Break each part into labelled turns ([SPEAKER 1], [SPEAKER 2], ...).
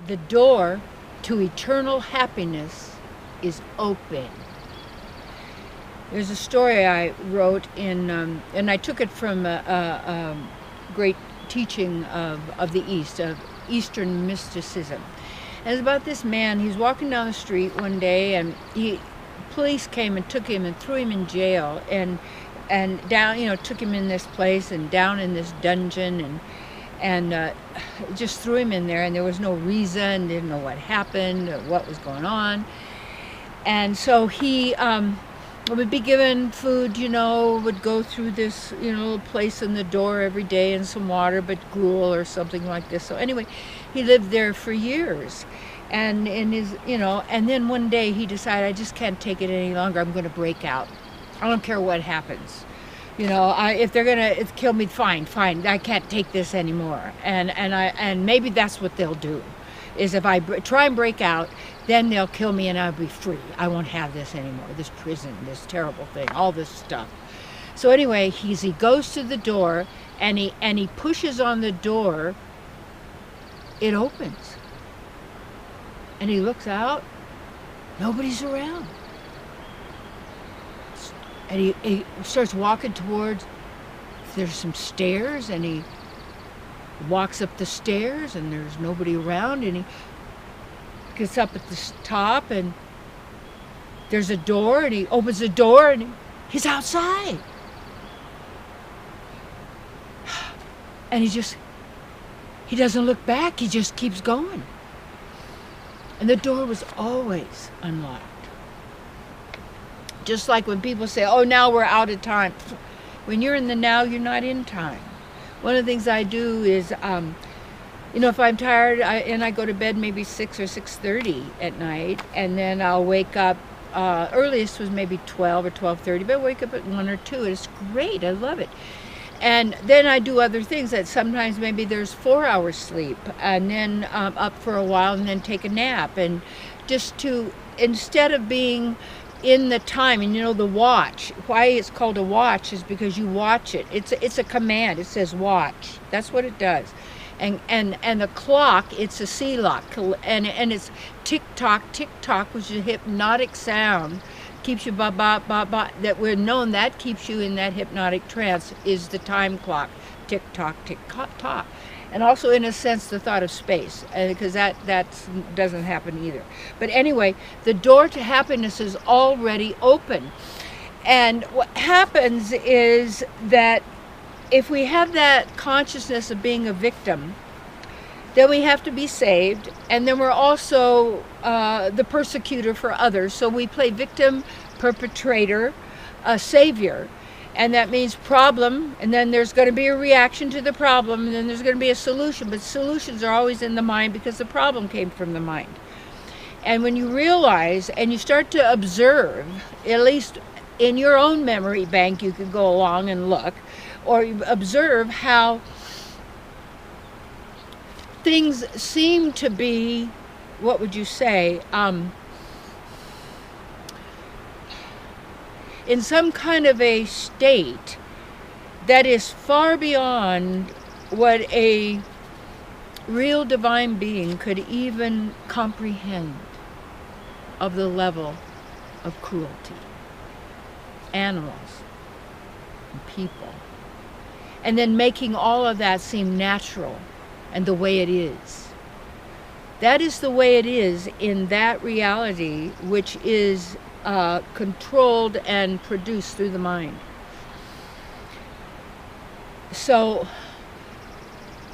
[SPEAKER 1] the door to eternal happiness is open. There's a story I wrote and I took it from a great teaching of the East, of Eastern mysticism. And it's about this man. He's walking down the street one day, and police came and took him and threw him in jail, and down, took him in this place and down in this dungeon, and just threw him in there, and there was no reason, didn't know what happened, or what was going on. And so he would be given food, would go through this, place in the door every day and some water, but gruel or something like this. So anyway, he lived there for years. And in his, and then one day he decided, I just can't take it any longer. I'm going to break out. I don't care what happens. If they're going to kill me, fine. I can't take this anymore. And maybe that's what they'll do, is if I try and break out, then they'll kill me and I'll be free. I won't have this anymore, this prison, this terrible thing, all this stuff. So anyway, he goes to the door, and he pushes on the door. It opens. And he looks out, nobody's around. And he starts walking towards, there's some stairs, and he walks up the stairs, and there's nobody around, and he gets up at the top, and there's a door, and he opens the door, and he's outside. And he doesn't look back, he just keeps going. And the door was always unlocked. Just like when people say, oh, now we're out of time. When you're in the now, you're not in time. One of the things I do is, if I'm tired, and I go to bed maybe 6 or 6:30 at night, and then I'll wake up, earliest was maybe 12 or 12:30, but I wake up at 1 or 2. It's great, I love it. And then I do other things that sometimes maybe there's 4 hours sleep, and then up for a while, and then take a nap. And just to, instead of being in the time, and the watch, why it's called a watch is because you watch it. It's a command. It says watch. That's what it does. And the clock, it's a sea lock, and it's tick tock, which is a hypnotic sound, keeps you ba ba ba ba. That we're known that keeps you in that hypnotic trance is the time clock, tick tock, tock. And also, in a sense, the thought of space, because that doesn't happen either. But anyway, the door to happiness is already open. And what happens is that if we have that consciousness of being a victim, then we have to be saved, and then we're also the persecutor for others. So we play victim, perpetrator, savior. And that means problem, and then there's going to be a reaction to the problem, and then there's going to be a solution. But solutions are always in the mind because the problem came from the mind. And when you realize and you start to observe, at least in your own memory bank, you could go along and look, or you observe how things seem to be, what would you say, in some kind of a state that is far beyond what a real divine being could even comprehend of the level of cruelty. Animals and people. And then making all of that seem natural and the way it is. That is the way it is in that reality, which is controlled and produced through the mind. So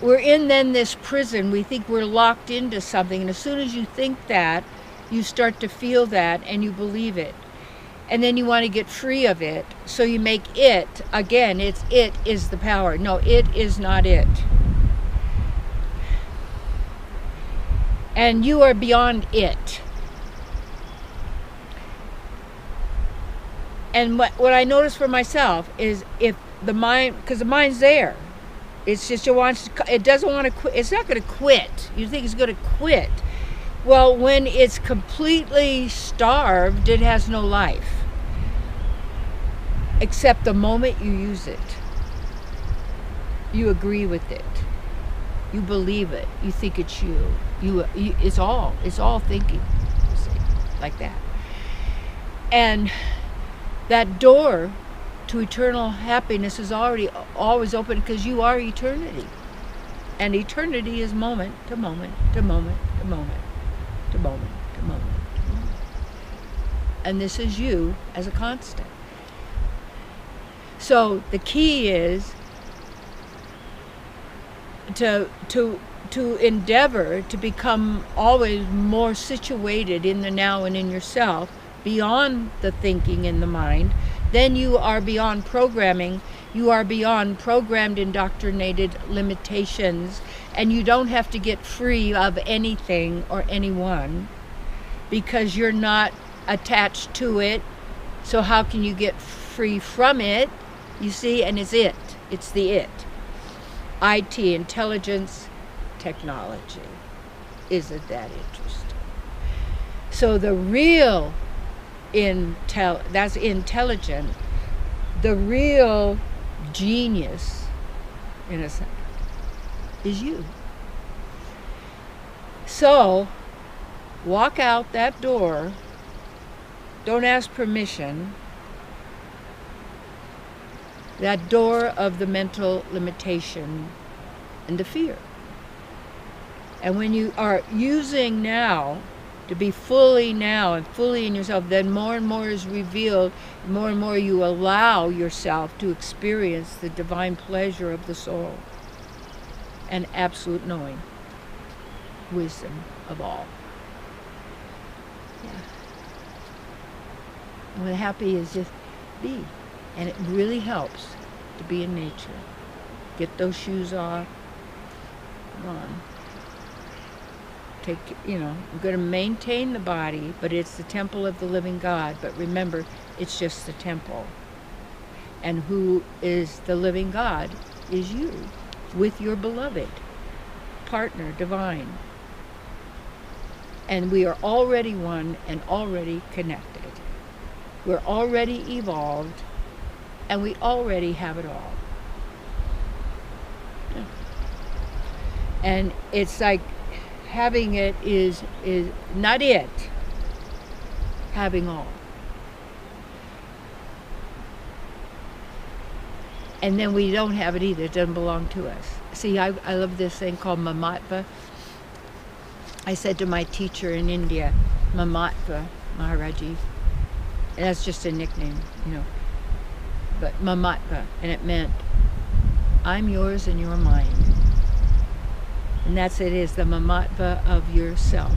[SPEAKER 1] we're in then this prison. We think we're locked into something, and as soon as you think that, you start to feel that and you believe it. And then you want to get free of it, so you make it, again, it is the power. No, it is not it. And you are beyond it. And what I notice for myself is, if the mind, because the mind's there, it's just it doesn't want to quit. It's not going to quit. You think it's going to quit. Well, when it's completely starved, it has no life. Except the moment you use it. You agree with it. You believe it. You think it's you. It's all thinking, you see, like that. And that door to eternal happiness is already always open, because you are eternity. And eternity is moment to moment to moment to moment to moment to moment to moment. And this is you as a constant. So the key is to endeavor to become always more situated in the now and in yourself, beyond the thinking in the mind. Then you are beyond programming. You are beyond programmed, indoctrinated limitations, and you don't have to get free of anything or anyone, because you're not attached to it. So how can you get free from it? You see, and it's the IT, intelligence, technology. Isn't that interesting? So the real that's intelligent, the real genius, in a sense, is you. So walk out that door. Don't ask permission. That door of the mental limitation and the fear. And when you are using now to be fully now and fully in yourself, then more and more is revealed, more and more you allow yourself to experience the divine pleasure of the soul and absolute knowing, wisdom of all. Yeah. And when happy is just be. And it really helps to be in nature. Get those shoes off. Come on. We're going to maintain the body, but it's the temple of the living God. But remember, it's just the temple. And who is the living God is you, with your beloved partner, divine. And we are already one and already connected. We're already evolved, and we already have it all. Yeah. And it's like having it is not it, having all. And then we don't have it either. It doesn't belong to us. See, I love this thing called Mamatva. I said to my teacher in India, Mamatva Maharaji, and that's just a nickname, but Mamatva, and it meant, I'm yours and you're mine. And that's it, is the Mamatva of yourself.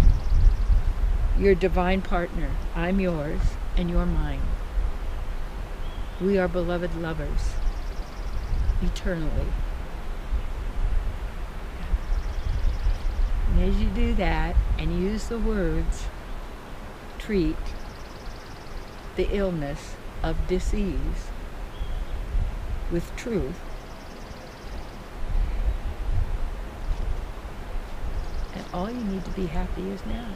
[SPEAKER 1] Your divine partner. I'm yours and you're mine. We are beloved lovers, eternally. And as you do that and use the words, treat the illness of disease with truth, and all you need to be happy is now.